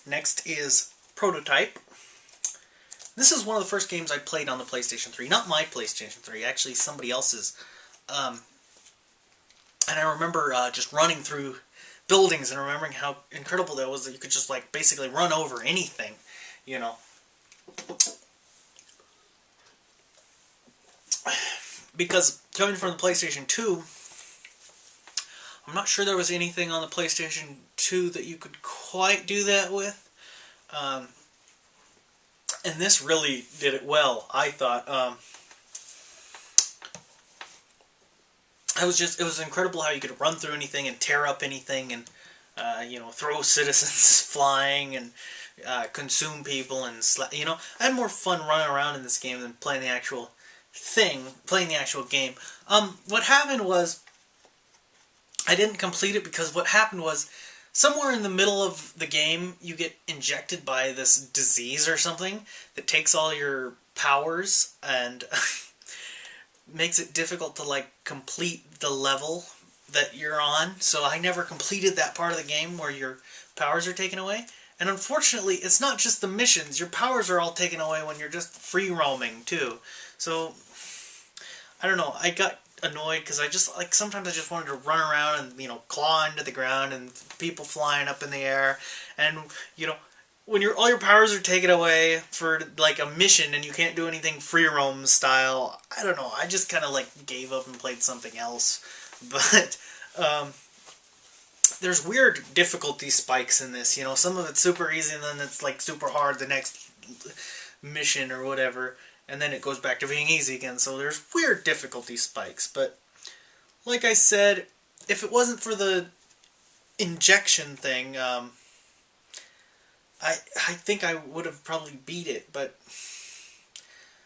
Next is Prototype. This is one of the first games I played on the PlayStation 3. Not my PlayStation 3, actually somebody else's. And I remember just running through buildings and remembering how incredible that was, that you could just like basically run over anything, you know. Because coming from the PlayStation 2, I'm not sure there was anything on the PlayStation 2 that you could quite do that with. And this really did it well, I thought. It was incredible how you could run through anything and tear up anything and, you know, throw citizens flying and consume people and, you know, I had more fun running around in this game than playing the actual game. What happened was, I didn't complete it because what happened was, somewhere in the middle of the game, you get injected by this disease or something that takes all your powers and makes it difficult to, like, complete the level that you're on. So I never completed that part of the game where your powers are taken away. And unfortunately, it's not just the missions. Your powers are all taken away when you're just free roaming, too. So, I don't know, I got annoyed because I just, like, sometimes I just wanted to run around and, you know, claw into the ground and people flying up in the air. And, you know, when all your powers are taken away for, like, a mission and you can't do anything free roam style, I don't know, I just kind of, like, gave up and played something else. But, there's weird difficulty spikes in this, you know, some of it's super easy and then it's, like, super hard the next mission or whatever. And then it goes back to being easy again, so there's weird difficulty spikes. But, like I said, if it wasn't for the injection thing, I think I would have probably beat it, but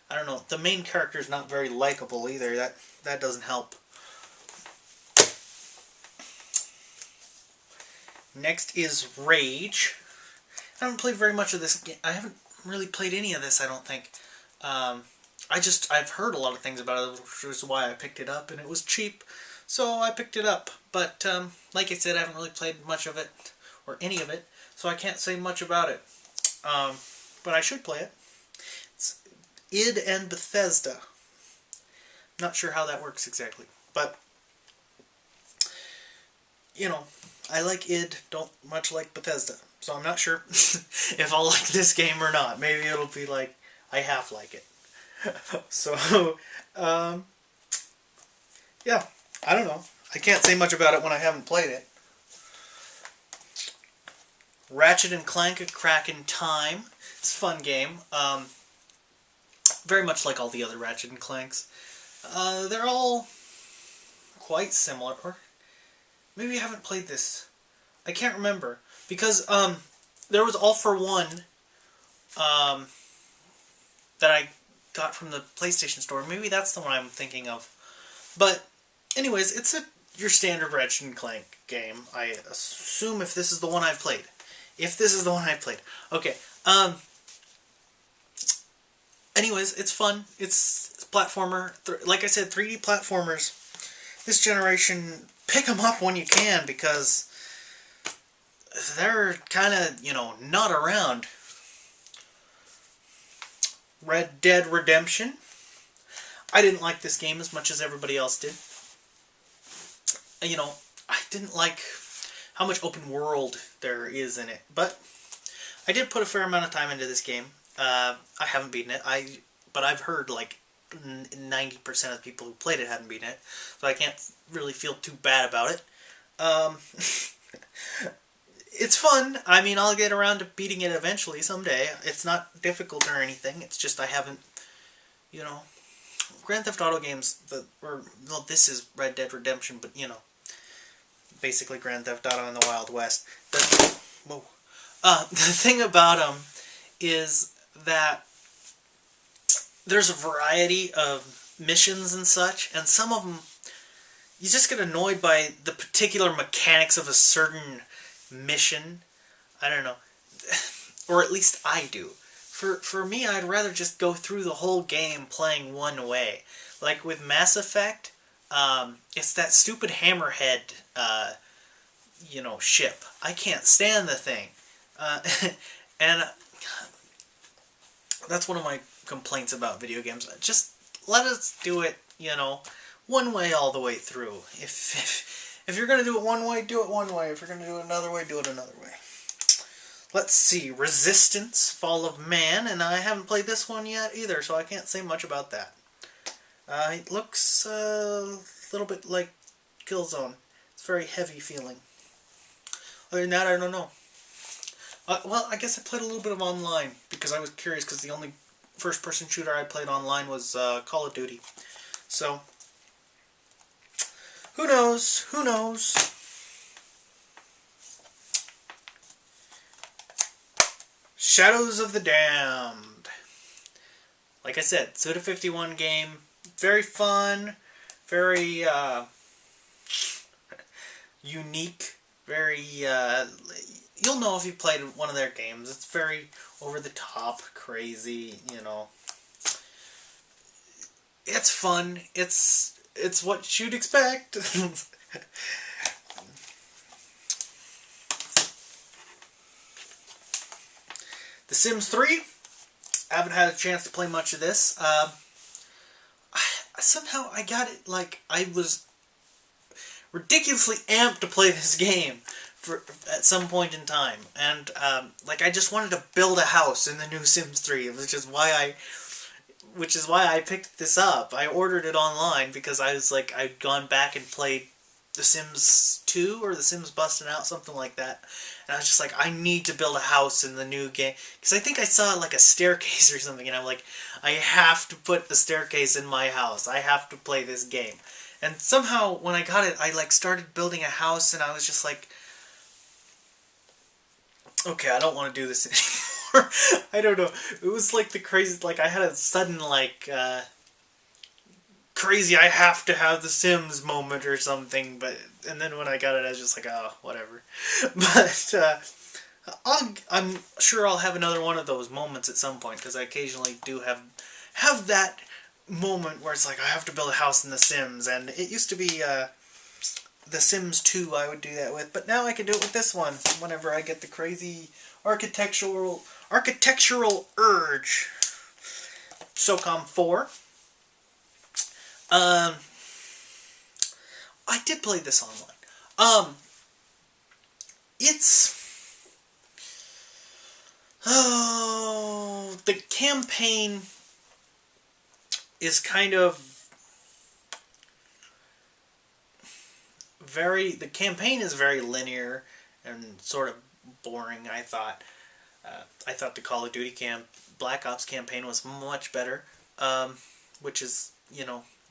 I don't know. The main character's not very likable either. That doesn't help. Next is Rage. I haven't played very much of this game. I haven't really played any of this, I don't think. I've heard a lot of things about it, which is why I picked it up, and it was cheap, so I picked it up. But, like I said, I haven't really played much of it, or any of it, so I can't say much about it. But I should play it. It's id and Bethesda. Not sure how that works exactly, but, you know, I like id, don't much like Bethesda, so I'm not sure if I'll like this game or not. Maybe it'll be like, I half like it. So, yeah, I don't know. I can't say much about it when I haven't played it. Ratchet and Clank: A Crack in Time. It's a fun game. Very much like all the other Ratchet and Clanks. They're all quite similar. Or maybe I haven't played this. I can't remember. Because there was All for One that I got from the PlayStation Store. Maybe that's the one I'm thinking of. But, anyways, it's your standard Ratchet and Clank game. I assume if this is the one I've played. If this is the one I've played. Okay. Anyways, it's fun. It's platformer. Like I said, 3D platformers. This generation, pick them up when you can, because they're kind of, you know, not around. Red Dead Redemption. I didn't like this game as much as everybody else did. You know, I didn't like how much open world there is in it. But I did put a fair amount of time into this game. I haven't beaten it. But I've heard like 90% of the people who played it hadn't beaten it. So I can't really feel too bad about it. It's fun. I mean, I'll get around to beating it eventually, someday. It's not difficult or anything. It's just I haven't, you know... Grand Theft Auto games, well, this is Red Dead Redemption, but, you know, basically Grand Theft Auto in the Wild West. The thing about them is that there's a variety of missions and such, and some of them, you just get annoyed by the particular mechanics of a certain mission. I don't know. Or at least I do. For me, I'd rather just go through the whole game playing one way. Like with Mass Effect, it's that stupid hammerhead, you know, ship. I can't stand the thing. And that's one of my complaints about video games. Just let us do it, one way all the way through. If you're gonna do it one way, do it one way. If you're gonna do it another way, do it another way. Let's see, Resistance, Fall of Man, and I haven't played this one yet either, so I can't say much about that. It looks a little bit like Killzone. It's very heavy feeling. Other than that, I don't know. Well, I guess I played a little bit of online because I was curious, because the only first-person shooter I played online was Call of Duty. So, who knows? Who knows? Shadows of the Damned. Like I said, Suda51 game. Very fun. Very unique. Very... you'll know if you played one of their games. It's very over-the-top, crazy, It's fun. It's what you'd expect. The Sims 3. I haven't had a chance to play much of this. Somehow I got it, I was ridiculously amped to play this game at some point in time. And, I just wanted to build a house in the new Sims 3, which is why I picked this up. I ordered it online because I was I'd gone back and played The Sims 2 or The Sims Bustin' Out, something like that. And I was just I need to build a house in the new game. Because I think I saw a staircase or something, and I'm I have to put the staircase in my house. I have to play this game. And somehow, when I got it, I started building a house, and I was just okay, I don't want to do this anymore. I don't know. It was the crazy, I had a sudden, crazy, I have to have the Sims moment or something, and then when I got it, I was just oh, whatever. But, I'm sure I'll have another one of those moments at some point, because I occasionally do have that moment where it's I have to build a house in The Sims, and it used to be, The Sims 2 I would do that with, but now I can do it with this one, whenever I get the crazy architectural urge. SOCOM 4. I did play this online. The campaign is kind of the campaign is very linear and sort of boring, I thought. I thought the Call of Duty Black Ops campaign was much better, which is,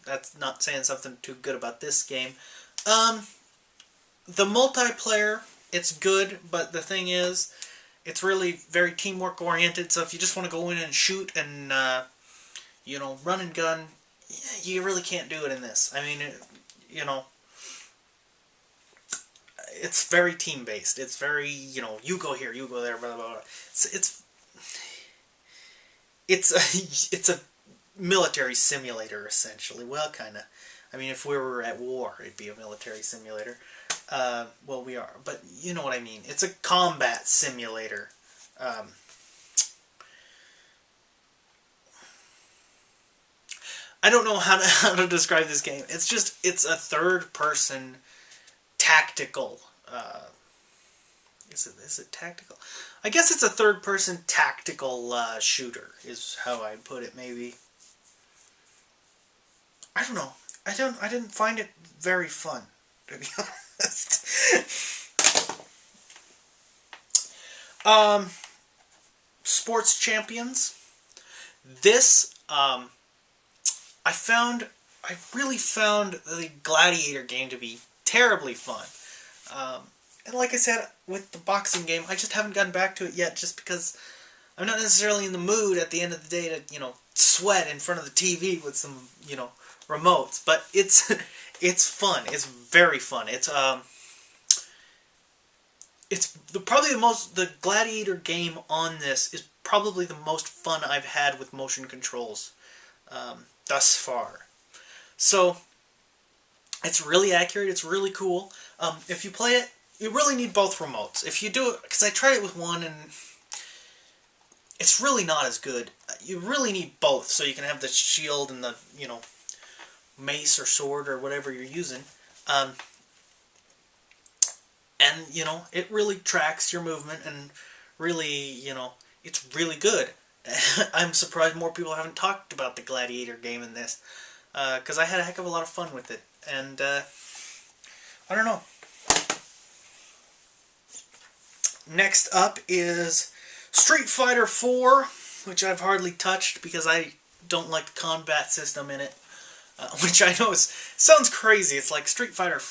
that's not saying something too good about this game. The multiplayer, it's good, but the thing is, it's really very teamwork oriented, so if you just want to go in and shoot and, run and gun, you really can't do it in this. I mean, it's very team-based. It's very, you go here, you go there, blah, blah, blah. It's a military simulator, essentially. Well, kind of. I mean, if we were at war, it'd be a military simulator. Well, we are, but you know what I mean. It's a combat simulator. I don't know how to describe this game. It's a third-person tactical. Is it tactical? I guess it's a third-person tactical shooter, is how I'd put it, maybe. I don't know. I didn't find it very fun, to be honest. Sports Champions. This, I really found the Gladiator game to be terribly fun. And like I said, with the boxing game, I just haven't gotten back to it yet, just because I'm not necessarily in the mood at the end of the day to, sweat in front of the TV with some, remotes. But it's fun. It's very fun. The Gladiator game on this is probably the most fun I've had with motion controls thus far. So, it's really accurate. It's really cool. If you play it, you really need both remotes. If you do it, because I tried it with one and it's really not as good. You really need both so you can have the shield and the, you know, mace or sword or whatever you're using. And, you know, it really tracks your movement and really, you know, it's really good. I'm surprised more people haven't talked about the Gladiator game in this. Because I had a heck of a lot of fun with it. And, I don't know. Next up is Street Fighter 4, which I've hardly touched because I don't like the combat system in it. Which I know sounds crazy. It's like Street Fighter,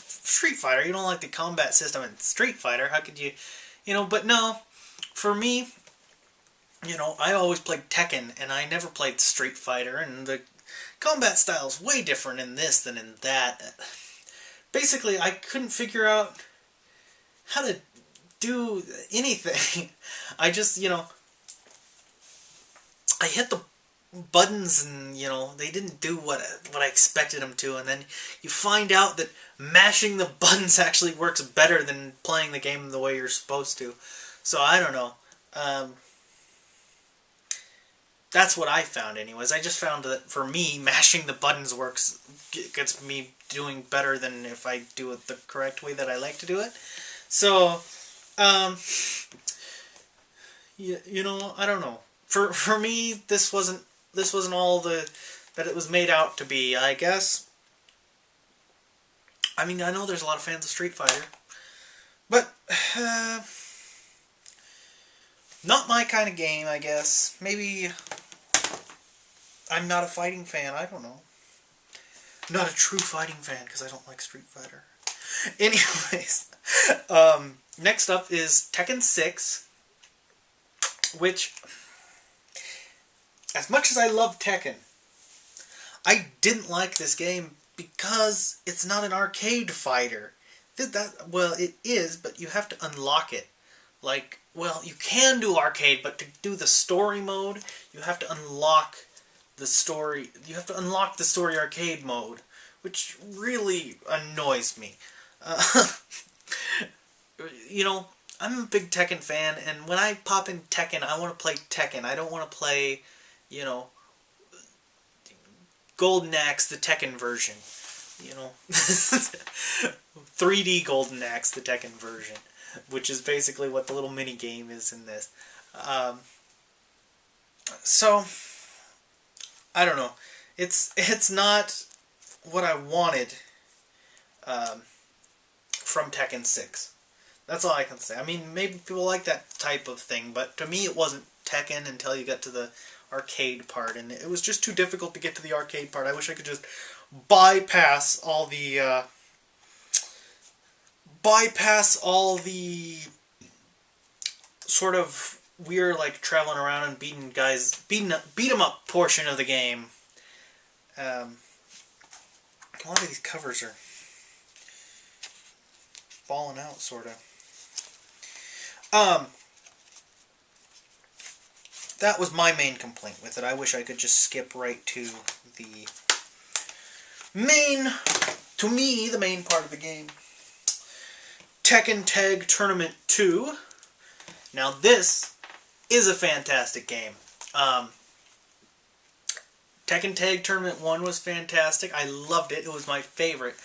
you don't like the combat system in Street Fighter. How could you, you know, but no. For me, you know, I always played Tekken, and I never played Street Fighter, and the combat style is way different in this than in that. Basically, I couldn't figure out how to do anything. I just, you know, I hit the buttons and, you know, they didn't do what I expected them to, and then you find out that mashing the buttons actually works better than playing the game the way you're supposed to. So, I don't know. That's what I found anyways. I just found that for me, mashing the buttons gets me doing better than if I do it the correct way that I like to do it. So, you know, I don't know. For me, this wasn't all that it was made out to be, I guess. I mean, I know there's a lot of fans of Street Fighter, but not my kind of game, I guess. Maybe I'm not a fighting fan, I don't know. Not a true fighting fan, because I don't like Street Fighter. Anyways, next up is Tekken 6, which, as much as I love Tekken, I didn't like this game because it's not an arcade fighter. Well, it is, but you have to unlock it. Like, well, you can do arcade, but to do the story mode, you have to unlock the story. You have to unlock the story arcade mode, which really annoys me. You know, I'm a big Tekken fan, and when I pop in Tekken, I want to play Tekken. I don't want to play, you know, Golden Axe, the Tekken version. You know, 3D Golden Axe, the Tekken version, which is basically what the little mini game is in this. So, I don't know. It's not what I wanted from Tekken 6. That's all I can say. I mean, maybe people like that type of thing, but to me it wasn't Tekken until you got to the arcade part, and it was just too difficult to get to the arcade part. I wish I could just bypass all the sort of weird, like, traveling around and beat 'em up portion of the game. A lot of these covers are falling out, sort of. That was my main complaint with it. I wish I could just skip right to the main, to me, the main part of the game. Tekken Tag Tournament 2. Now this is a fantastic game. Tekken Tag Tournament 1 was fantastic. I loved it. It was my favorite.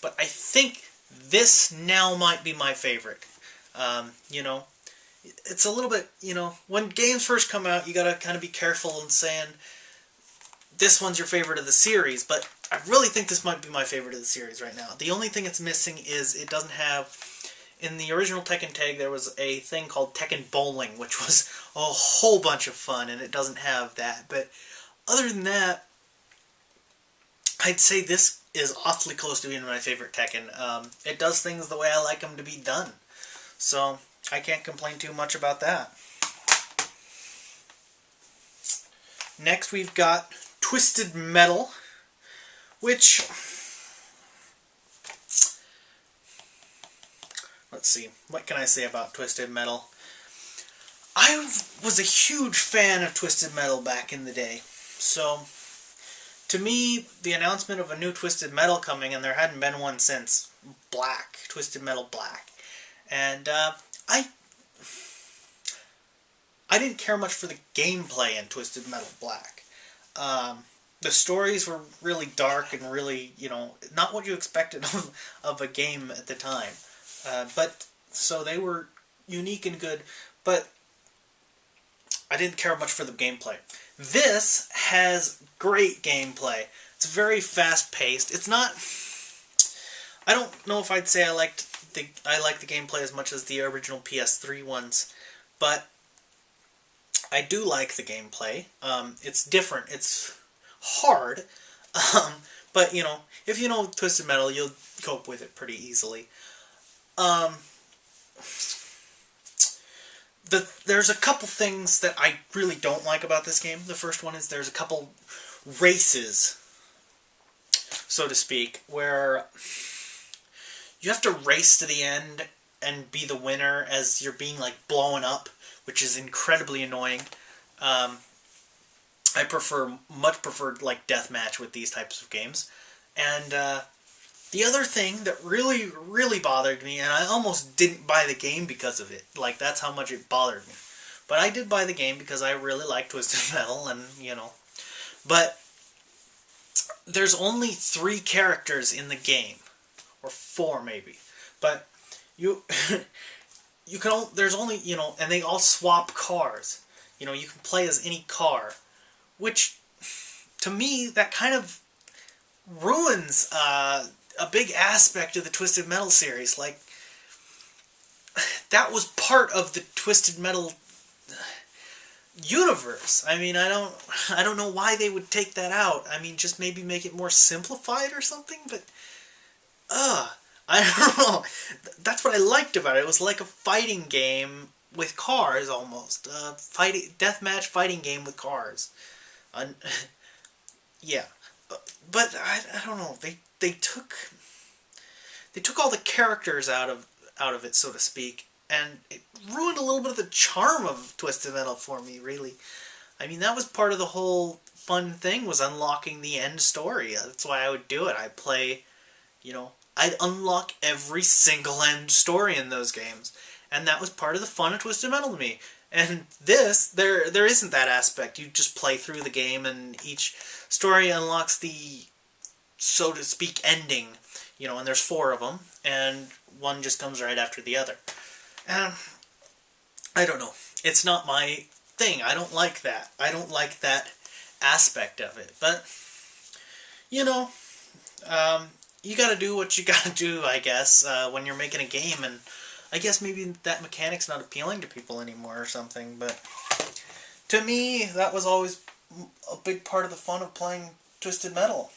But I think this now might be my favorite. You know, it's a little bit, you know, when games first come out, you gotta kind of be careful in saying this one's your favorite of the series, but I really think this might be my favorite of the series right now. The only thing it's missing is it doesn't have, in the original Tekken Tag, there was a thing called Tekken Bowling, which was a whole bunch of fun, and it doesn't have that. But other than that, I'd say this is awfully close to being my favorite Tekken. It does things the way I like them to be done. So, I can't complain too much about that. Next we've got Twisted Metal, which, let's see, what can I say about Twisted Metal? I was a huge fan of Twisted Metal back in the day, so to me, the announcement of a new Twisted Metal coming, and there hadn't been one since Black, Twisted Metal Black, And I didn't care much for the gameplay in Twisted Metal Black. The stories were really dark and really, not what you expected of a game at the time. But so they were unique and good, but I didn't care much for the gameplay. This has great gameplay. It's very fast-paced. It's not... I don't know if I'd say I like the gameplay as much as the original PS3 ones, but I do like the gameplay. It's different. It's hard, but if you know Twisted Metal, you'll cope with it pretty easily. There's a couple things that I really don't like about this game. The first one is there's a couple races, so to speak, where you have to race to the end and be the winner as you're being blown up, which is incredibly annoying. I much prefer deathmatch with these types of games. And the other thing that really, really bothered me, and I almost didn't buy the game because of it. That's how much it bothered me. But I did buy the game because I really like Twisted Metal, and, But there's only 3 characters in the game. Or 4, maybe. But you can there's only, and they all swap cars. You can play as any car. Which, to me, that kind of ruins a big aspect of the Twisted Metal series. That was part of the Twisted Metal universe. I mean, I don't know why they would take that out. I mean, just maybe make it more simplified or something, but I don't know. That's what I liked about it. It was like a fighting game with cars, almost. Deathmatch fighting game with cars. Yeah. But I don't know. They took all the characters out of it, so to speak, and it ruined a little bit of the charm of Twisted Metal for me, really. I mean, that was part of the whole fun thing, was unlocking the end story. That's why I would do it. I'd play, I'd unlock every single end story in those games. And that was part of the fun of Twisted Metal to me. And this, there isn't that aspect. You just play through the game and each story unlocks the, so to speak, ending. And there's 4 of them. And one just comes right after the other. And I don't know. It's not my thing. I don't like that. I don't like that aspect of it. But, you gotta do what you gotta do, I guess, when you're making a game, and I guess maybe that mechanic's not appealing to people anymore or something, but to me, that was always a big part of the fun of playing Twisted Metal.